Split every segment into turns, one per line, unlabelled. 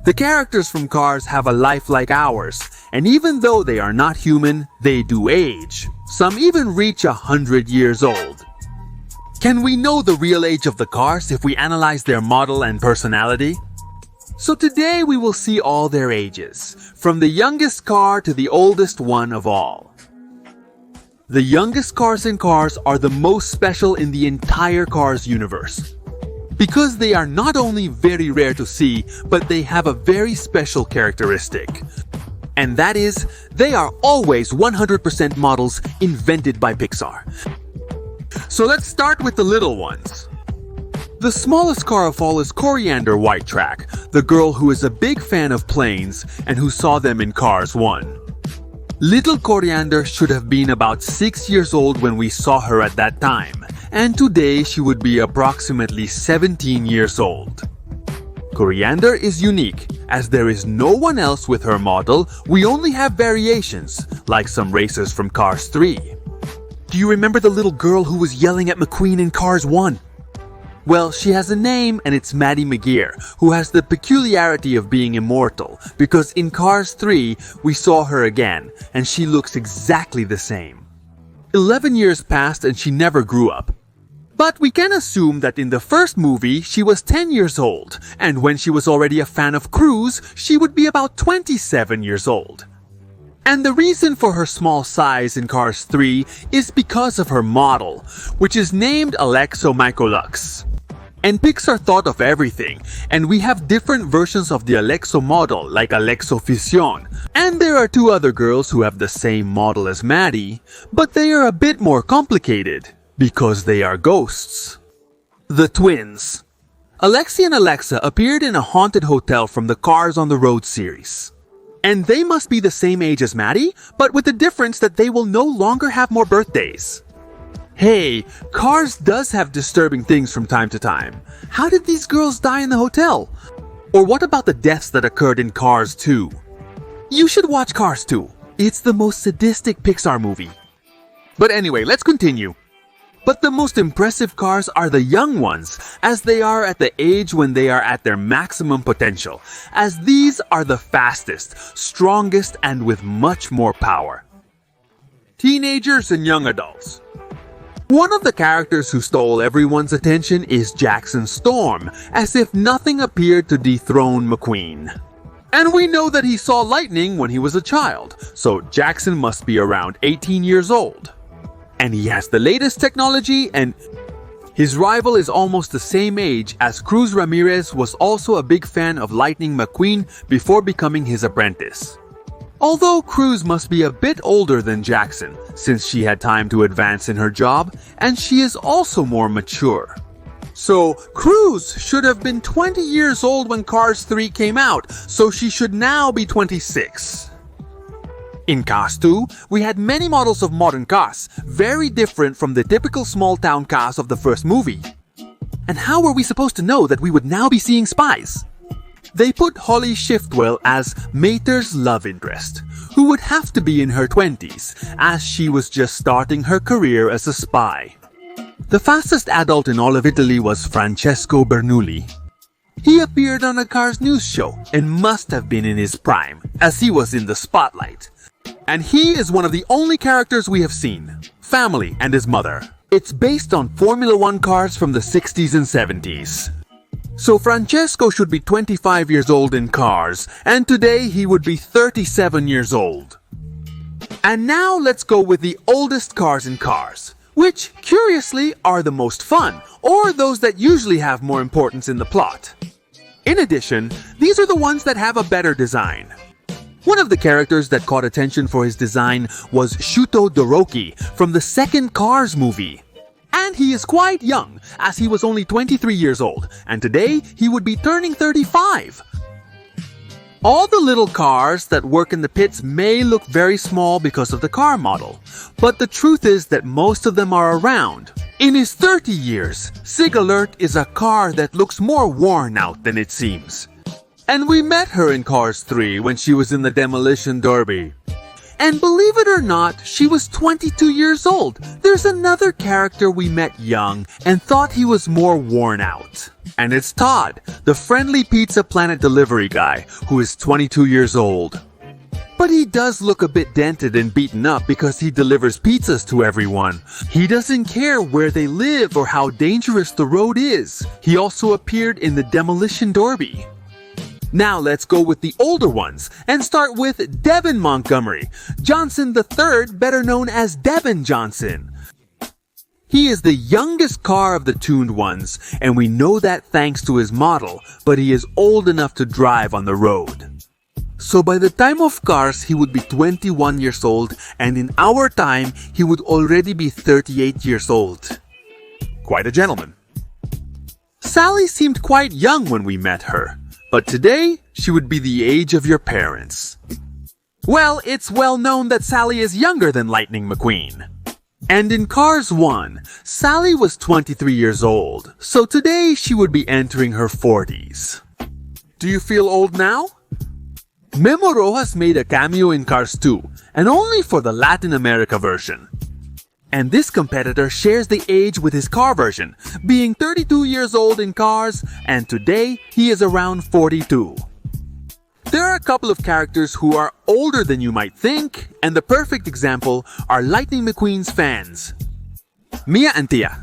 The characters from Cars have a life like ours, and even though they are not human, they do age. Some even reach 100 years old. Can we know the real age of the cars if we analyze their model and personality? So today we will see all their ages, from the youngest car to the oldest one of all. The youngest cars in Cars are the most special in the entire Cars universe, because they are not only very rare to see, but they have a very special characteristic. And that is, they are always 100% models invented by Pixar. So let's start with the little ones. The smallest car of all is Coriander White Track, the girl who is a big fan of planes and who saw them in Cars 1. Little Coriander should have been about 6 years old when we saw her at that time, and today she would be approximately 17 years old. Coriander is unique, as there is no one else with her model. We only have variations, like some racers from Cars 3. Do you remember the little girl who was yelling at McQueen in Cars 1? Well, she has a name, and it's Maddie McGear, who has the peculiarity of being immortal, because in Cars 3, we saw her again, and she looks exactly the same. 11 years passed and she never grew up. But we can assume that in the first movie, she was 10 years old, and when she was already a fan of Cruise, she would be about 27 years old. And the reason for her small size in Cars 3 is because of her model, which is named Alexo Mycolux. And Pixar thought of everything, and we have different versions of the Alexo model, like Alexo Fission. And there are 2 other girls who have the same model as Maddie, but they are a bit more complicated, because they are ghosts. The twins. Alexi and Alexa appeared in a haunted hotel from the Cars on the Road series. And they must be the same age as Maddie, but with the difference that they will no longer have more birthdays. Hey, Cars does have disturbing things from time to time. How did these girls die in the hotel? Or what about the deaths that occurred in Cars 2? You should watch Cars 2. It's the most sadistic Pixar movie. But anyway, let's continue. But the most impressive cars are the young ones, as they are at the age when they are at their maximum potential, as these are the fastest, strongest, and with much more power. Teenagers and young adults. One of the characters who stole everyone's attention is Jackson Storm, as if nothing appeared to dethrone McQueen. And we know that he saw lightning when he was a child, so Jackson must be around 18 years old. And he has the latest technology, and his rival is almost the same age, as Cruz Ramirez was also a big fan of Lightning McQueen before becoming his apprentice. Although Cruz must be a bit older than Jackson, since she had time to advance in her job, and she is also more mature. So, Cruz should have been 20 years old when Cars 3 came out, so she should now be 26. In Cars 2, we had many models of modern cars, very different from the typical small-town cars of the first movie. And how were we supposed to know that we would now be seeing spies? They put Holly Shiftwell as Mater's love interest, who would have to be in her 20s, as she was just starting her career as a spy. The fastest adult in all of Italy was Francesco Bernoulli. He appeared on a Cars news show and must have been in his prime, as he was in the spotlight. And he is one of the only characters we have seen, Family and his mother. It's based on Formula 1 cars from the 60s and 70s. So Francesco should be 25 years old in Cars, and today he would be 37 years old. And now let's go with the oldest cars in Cars, which, curiously, are the most fun, or those that usually have more importance in the plot. In addition, these are the ones that have a better design. One of the characters that caught attention for his design was Shuto Doroki from the second Cars movie. And he is quite young, as he was only 23 years old, and today he would be turning 35. All the little cars that work in the pits may look very small because of the car model, but the truth is that most of them are around. In his 30 years, Sig Alert is a car that looks more worn out than it seems. And we met her in Cars 3 when she was in the Demolition Derby. And believe it or not, she was 22 years old. There's another character we met young and thought he was more worn out. And it's Todd, the friendly Pizza Planet delivery guy, who is 22 years old. But he does look a bit dented and beaten up because he delivers pizzas to everyone. He doesn't care where they live or how dangerous the road is. He also appeared in the Demolition Derby. Now let's go with the older ones and start with Devin Montgomery, Johnson III, better known as Devin Johnson. He is the youngest car of the tuned ones, and we know that thanks to his model, but he is old enough to drive on the road. So by the time of Cars, he would be 21 years old, and in our time, he would already be 38 years old. Quite a gentleman. Sally seemed quite young when we met her, but today, she would be the age of your parents. Well, it's well known that Sally is younger than Lightning McQueen. And in Cars 1, Sally was 23 years old, so today she would be entering her 40s. Do you feel old now? Memo Rojas made a cameo in Cars 2, and only for the Latin America version. And this competitor shares the age with his car version, being 32 years old in Cars, and today he is around 42. There are a couple of characters who are older than you might think, and the perfect example are Lightning McQueen's fans, Mia and Tia.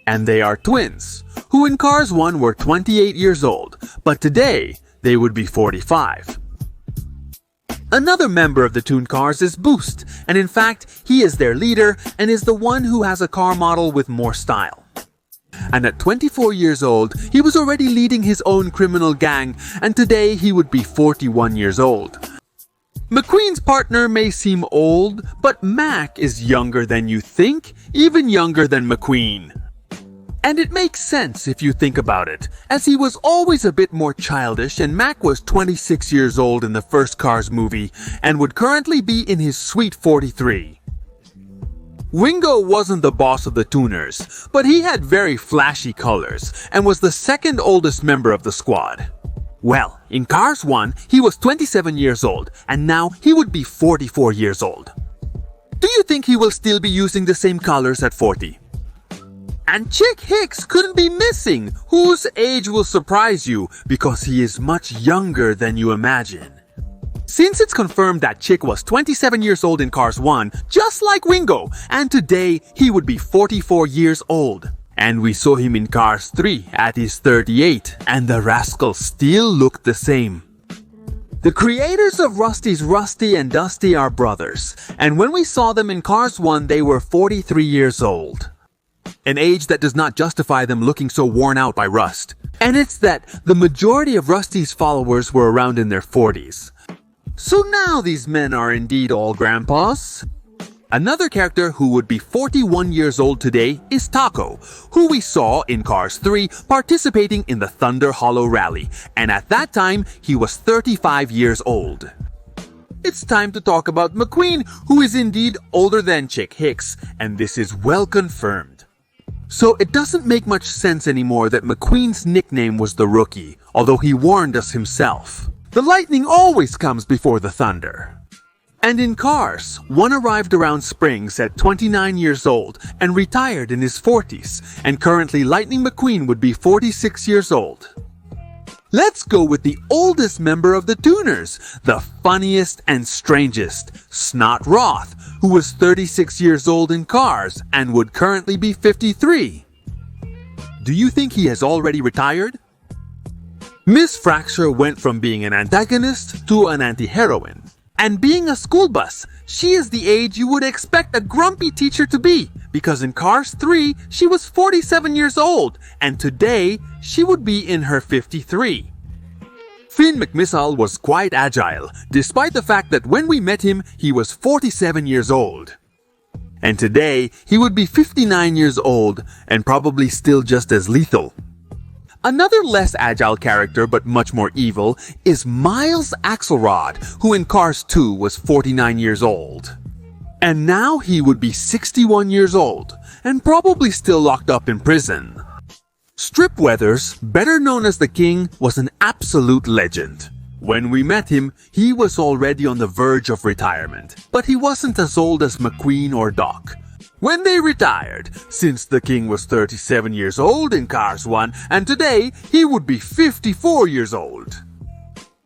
And they are twins, who in Cars 1 were 28 years old, but today they would be 45. Another member of the Tuned Cars is Boost, and in fact, he is their leader and is the one who has a car model with more style. And at 24 years old, he was already leading his own criminal gang, and today he would be 41 years old. McQueen's partner may seem old, but Mac is younger than you think, even younger than McQueen. And it makes sense if you think about it, as he was always a bit more childish, and Mac was 26 years old in the first Cars movie and would currently be in his sweet 43. Wingo wasn't the boss of the tuners, but he had very flashy colors and was the second oldest member of the squad. Well, in Cars 1, he was 27 years old, and now he would be 44 years old. Do you think he will still be using the same colors at 40? And Chick Hicks couldn't be missing, whose age will surprise you because he is much younger than you imagine. Since it's confirmed that Chick was 27 years old in Cars 1, just like Wingo, and today he would be 44 years old. And we saw him in Cars 3 at his 38, and the rascal still looked the same. The creators of Rusty's Rusty and Dusty are brothers, and when we saw them in Cars 1 they were 43 years old. An age that does not justify them looking so worn out by rust. And it's that the majority of Rusty's followers were around in their 40s. So now these men are indeed all grandpas. Another character who would be 41 years old today is Taco, who we saw in Cars 3 participating in the Thunder Hollow Rally, and at that time he was 35 years old. It's time to talk about McQueen, who is indeed older than Chick Hicks, and this is well confirmed. So it doesn't make much sense anymore that McQueen's nickname was the Rookie, although he warned us himself. The lightning always comes before the thunder. And in Cars, one arrived around Springs at 29 years old and retired in his 40s, and currently Lightning McQueen would be 46 years old. Let's go with the oldest member of the Tuners, the funniest and strangest, Snot Roth, who was 36 years old in Cars and would currently be 53. Do you think he has already retired? Miss Fracture went from being an antagonist to an anti-heroine. And being a school bus, she is the age you would expect a grumpy teacher to be, because in Cars 3, she was 47 years old, and today, she would be in her 53. Finn McMissile was quite agile, despite the fact that when we met him, he was 47 years old. And today, he would be 59 years old, and probably still just as lethal. Another less agile character, but much more evil, is Miles Axelrod, who in Cars 2 was 49 years old. And now he would be 61 years old, and probably still locked up in prison. Strip Weathers, better known as the King, was an absolute legend. When we met him, he was already on the verge of retirement, but he wasn't as old as McQueen or Doc. When they retired, since the King was 37 years old in Cars 1, and today he would be 54 years old.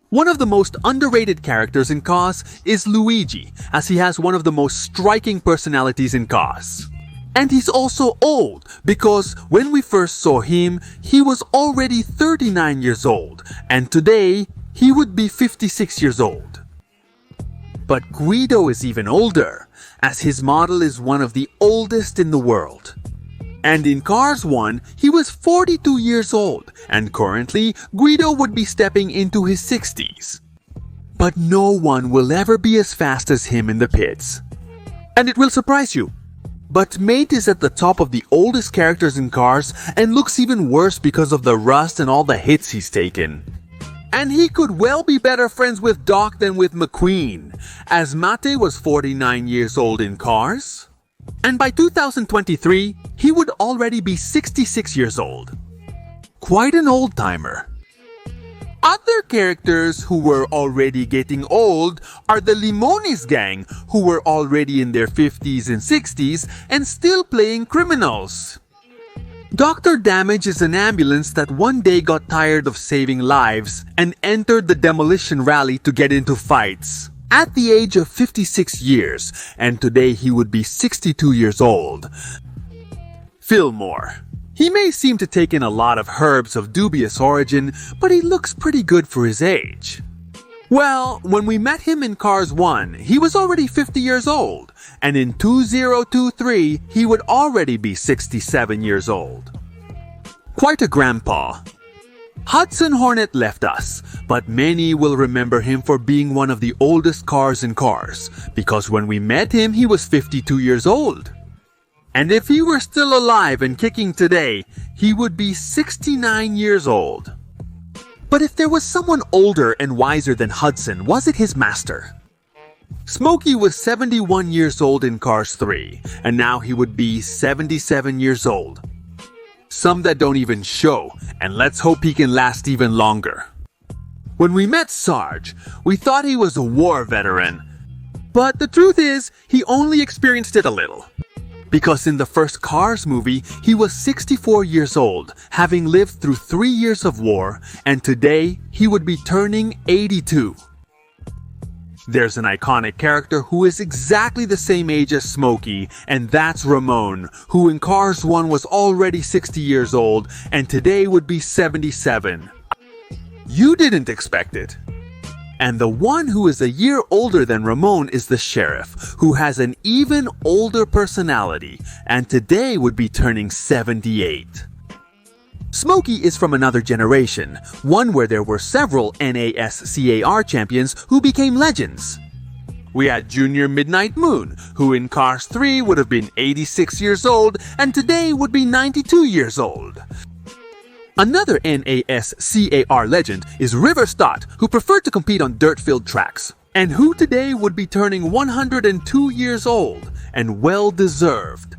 One of the most underrated characters in Cars is Luigi, as he has one of the most striking personalities in Cars. And he's also old, because when we first saw him, he was already 39 years old, and today he would be 56 years old. But Guido is even older, as his model is one of the oldest in the world. And in Cars 1, he was 42 years old, and currently Guido would be stepping into his 60s. But no one will ever be as fast as him in the pits. And it will surprise you, but Mate is at the top of the oldest characters in Cars and looks even worse because of the rust and all the hits he's taken. And he could well be better friends with Doc than with McQueen, as Mate was 49 years old in Cars. And by 2023, he would already be 66 years old. Quite an old-timer. Other characters who were already getting old are the Limones gang, who were already in their 50s and 60s and still playing criminals. Dr. Damage is an ambulance that one day got tired of saving lives and entered the demolition rally to get into fights. At the age of 56 years, and today he would be 62 years old. Fillmore. He may seem to take in a lot of herbs of dubious origin, but he looks pretty good for his age. Well, when we met him in Cars 1, he was already 50 years old, and in 2023, he would already be 67 years old. Quite a grandpa. Hudson Hornet left us, but many will remember him for being one of the oldest cars in Cars, because when we met him, he was 52 years old. And if he were still alive and kicking today, he would be 69 years old. But if there was someone older and wiser than Hudson, was it his master? Smokey was 71 years old in Cars 3, and now he would be 77 years old. Some that don't even show, and let's hope he can last even longer. When we met Sarge, we thought he was a war veteran, but the truth is, he only experienced it a little. Because in the first Cars movie, he was 64 years old, having lived through 3 years of war, and today he would be turning 82. There's an iconic character who is exactly the same age as Smokey, and that's Ramon, who in Cars 1 was already 60 years old, and today would be 77. You didn't expect it. And the one who is a year older than Ramon is the sheriff, who has an even older personality, and today would be turning 78. Smokey is from another generation, one where there were several NASCAR champions who became legends. We had Junior Midnight Moon, who in Cars 3 would have been 86 years old, and today would be 92 years old. Another NASCAR legend is River Stott, who preferred to compete on dirt-filled tracks, and who today would be turning 102 years old, and well-deserved.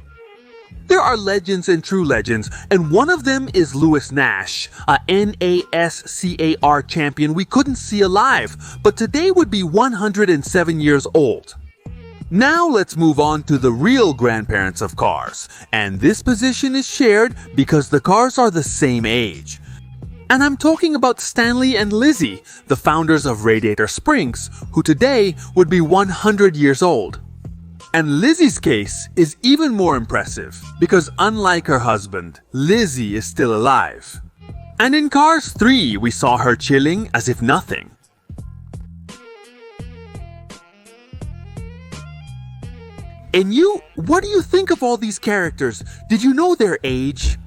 There are legends and true legends, and one of them is Lewis Nash, a NASCAR champion we couldn't see alive, but today would be 107 years old. Now let's move on to the real grandparents of Cars, and this position is shared because the cars are the same age. And I'm talking about Stanley and Lizzie, the founders of Radiator Springs, who today would be 100 years old. And Lizzie's case is even more impressive, because unlike her husband, Lizzie is still alive. And in Cars 3, we saw her chilling as if nothing. And you, what do you think of all these characters? Did you know their age?